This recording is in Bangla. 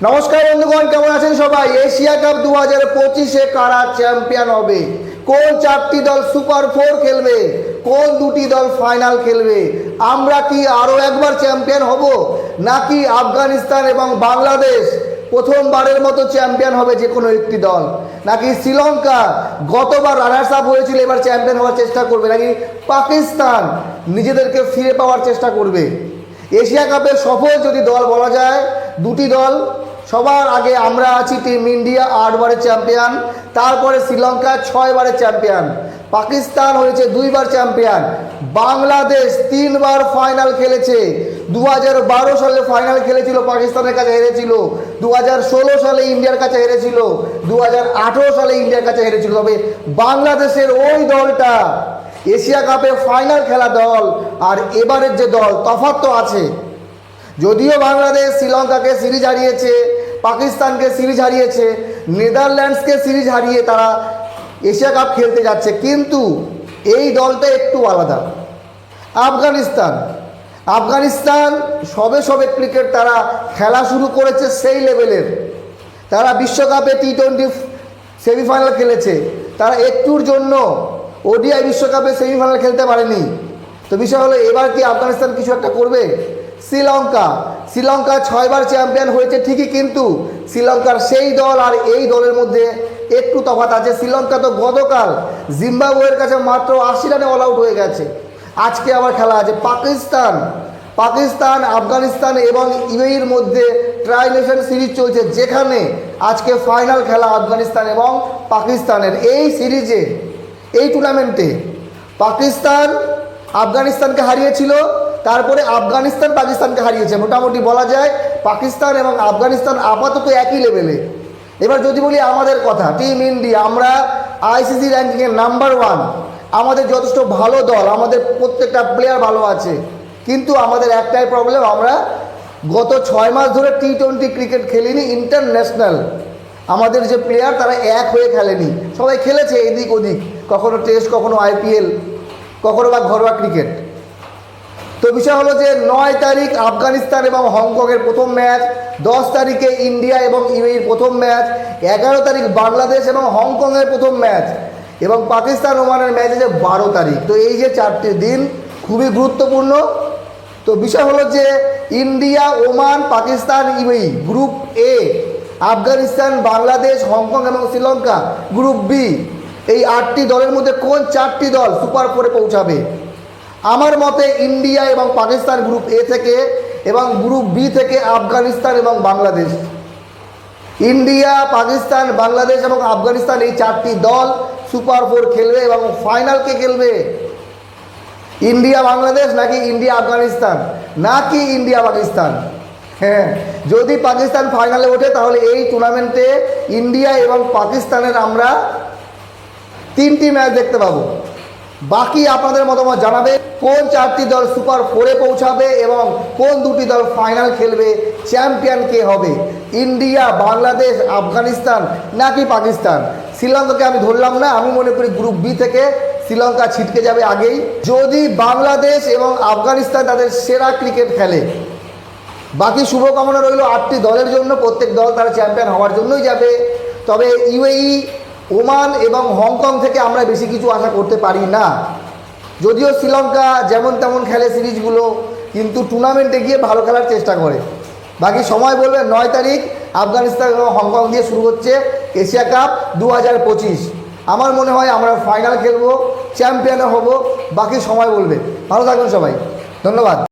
নমস্কার বন্ধুগণ, কেমন আছেন সবাই? এশিয়া কাপ 2025-এ কারা চ্যাম্পিয়ন হবে, কোন চারটি দল সুপার ফোর খেলবে, কোন দুটি দল ফাইনাল খেলবে, আমরা কি আরও একবার চ্যাম্পিয়ন হব, নাকি আফগানিস্তান এবং বাংলাদেশ প্রথমবারের মতো চ্যাম্পিয়ন হবে যে কোনো একটি দল, নাকি শ্রীলঙ্কা গতবার রানার্স আপ হয়েছিল এবার চ্যাম্পিয়ন হওয়ার চেষ্টা করবে, নাকি পাকিস্তান নিজেদেরকে ফিরে পাওয়ার চেষ্টা করবে। এশিয়া কাপের সফল যদি দল বলা যায় দুটি দল। সবার আগে আমরা আছি টিম ইন্ডিয়া 8 বারের চ্যাম্পিয়ন, তারপরে শ্রীলঙ্কা 6 বারের চ্যাম্পিয়ন, পাকিস্তান হয়েছে 2 বার চ্যাম্পিয়ন, বাংলাদেশ 3 বার ফাইনাল খেলেছে। 2012 সালে ফাইনাল খেলেছিল, পাকিস্তানের কাছে হেরেছিল। 2016 সালে ইন্ডিয়ার কাছে হেরেছিল। 2018 সালে ইন্ডিয়ার কাছে হেরেছিল। তবে বাংলাদেশের ওই দলটা এশিয়া কাপে ফাইনাল খেলা দল আর এবারের যে দল তফাৎ তো আছে। যদিও বাংলাদেশ শ্রীলঙ্কাকে সিরিজ হারিয়েছে, পাকিস্তানকে সিরিজ হারিয়েছে, নেদারল্যান্ডসকে সিরিজ হারিয়ে তারা এশিয়া কাপ খেলতে যাচ্ছে, কিন্তু এই দলটা একটু আলাদা। আফগানিস্তান সবে ক্রিকেট তারা খেলা শুরু করেছে সেই লেভেলের। তারা বিশ্বকাপে টি20 সেমিফাইনাল খেলেছে, তারা একটুর জন্য ওডিআই বিশ্বকাপে সেমিফাইনাল খেলতে পারেনি। তো বিষয় হলো এবার কি আফগানিস্তান কিছু একটা করবে? শ্রীলঙ্কা 6 বার চ্যাম্পিয়ন হয়েছে ঠিকই, কিন্তু শ্রীলঙ্কার সেই দল আর এই দলের মধ্যে একটু তফাৎ আছে। শ্রীলঙ্কা তো গতকাল জিম্বাবুয়ের কাছে মাত্র 80 রানে অল আউট হয়ে গেছে। আজকে আবার খেলা আছে পাকিস্তান, আফগানিস্তান এবং ইউএইর মধ্যে ট্রাই নেশন সিরিজ চলছে, যেখানে আজকে ফাইনাল খেলা আফগানিস্তান এবং পাকিস্তানের। এই সিরিজে, এই টুর্নামেন্টে পাকিস্তান আফগানিস্তানকে হারিয়েছিল, তারপরে আফগানিস্তান পাকিস্তানকে হারিয়েছে। মোটামুটি বলা যায় পাকিস্তান এবং আফগানিস্তান আপাতত একই লেভেলে। এবার যদি বলি আমাদের কথা, টিম ইন্ডিয়া আমরা আইসিসি র্যাঙ্কিংয়ে নাম্বার 1। আমাদের যথেষ্ট ভালো দল, আমাদের প্রত্যেকটা প্লেয়ার ভালো আছে, কিন্তু আমাদের একটাই প্রবলেম, আমরা গত 6 মাস ধরে টি20 ক্রিকেট খেলিনি ইন্টারন্যাশনাল। আমাদের যে প্লেয়ার তারা এক হয়ে খেলেনি, সবাই খেলেছে এদিক ওদিক, কখনো টেস্ট, কখনো আইপিএল, কখনো বা ঘরোয়া ক্রিকেট। তো বিষয় হলো যে 9 তারিখ আফগানিস্তান এবং হংকংয়ের প্রথম ম্যাচ, 10 তারিখে ইন্ডিয়া এবং ইউএইর প্রথম ম্যাচ, 11 তারিখ বাংলাদেশ এবং হংকংয়ের প্রথম ম্যাচ, এবং পাকিস্তান ওমানের ম্যাচ আছে 12 তারিখ। তো এই যে 4টি দিন খুবই গুরুত্বপূর্ণ। তো বিষয় হলো যে India, Oman, Pakistan, UAE group এ, আফগানিস্তান, বাংলাদেশ, হংকং এবং শ্রীলঙ্কা গ্রুপ বি। এই 8টি দলের মধ্যে কোন 4টি দল সুপার ফোরে পৌঁছাবে? আমার মতে ইন্ডিয়া এবং পাকিস্তান গ্রুপ এ থেকে, এবং গ্রুপ বি থেকে আফগানিস্তান এবং বাংলাদেশ। ইন্ডিয়া, পাকিস্তান, বাংলাদেশ এবং আফগানিস্তান এই 4টি দল সুপার ফোর খেলবে, এবং ফাইনালকে খেলবে ইন্ডিয়া বাংলাদেশ, নাকি ইন্ডিয়া আফগানিস্তান, নাকি ইন্ডিয়া পাকিস্তান। হ্যাঁ, যদি পাকিস্তান ফাইনালে ওঠে তাহলে এই টুর্নামেন্টে ইন্ডিয়া এবং পাকিস্তানের আমরা 3টি ম্যাচ দেখতে পাবো। বাকি আপনাদের মতামত জানাবে, কোন 4টি দল সুপার ফোরে পৌঁছাবে এবং কোন দুটি দল ফাইনাল খেলবে, চ্যাম্পিয়ন কে হবে, ইন্ডিয়া, বাংলাদেশ, আফগানিস্তান নাকি পাকিস্তান। শ্রীলঙ্কাকে আমি ধরলাম না, আমি মনে করি গ্রুপ বি থেকে শ্রীলঙ্কা ছিটকে যাবে আগেই। যদি বাংলাদেশ এবং আফগানিস্তান তাদের সেরা ক্রিকেট খেলে, বাকি শুভকামনা রইল 8টি দলের জন্য, প্রত্যেক দল তারা চ্যাম্পিয়ন হওয়ার জন্যই যাবে। তবে ইউএই, ওমান এবং হংকং থেকে আমরা বেশি কিছু আশা করতে পারি না। যদিও শ্রীলঙ্কা যেমন তেমন খেলে সিরিজগুলো, কিন্তু টুর্নামেন্টে গিয়ে ভালো খেলার চেষ্টা করে। বাকি সময় বলবে 9 তারিখ আফগানিস্তান এবং হংকং দিয়ে শুরু হচ্ছে এশিয়া কাপ 2025। আমার মনে হয় আমরা ফাইনাল খেলবো, চ্যাম্পিয়ন হব, বাকি সময় বলবে। ভালো থাকবেন সবাই, ধন্যবাদ।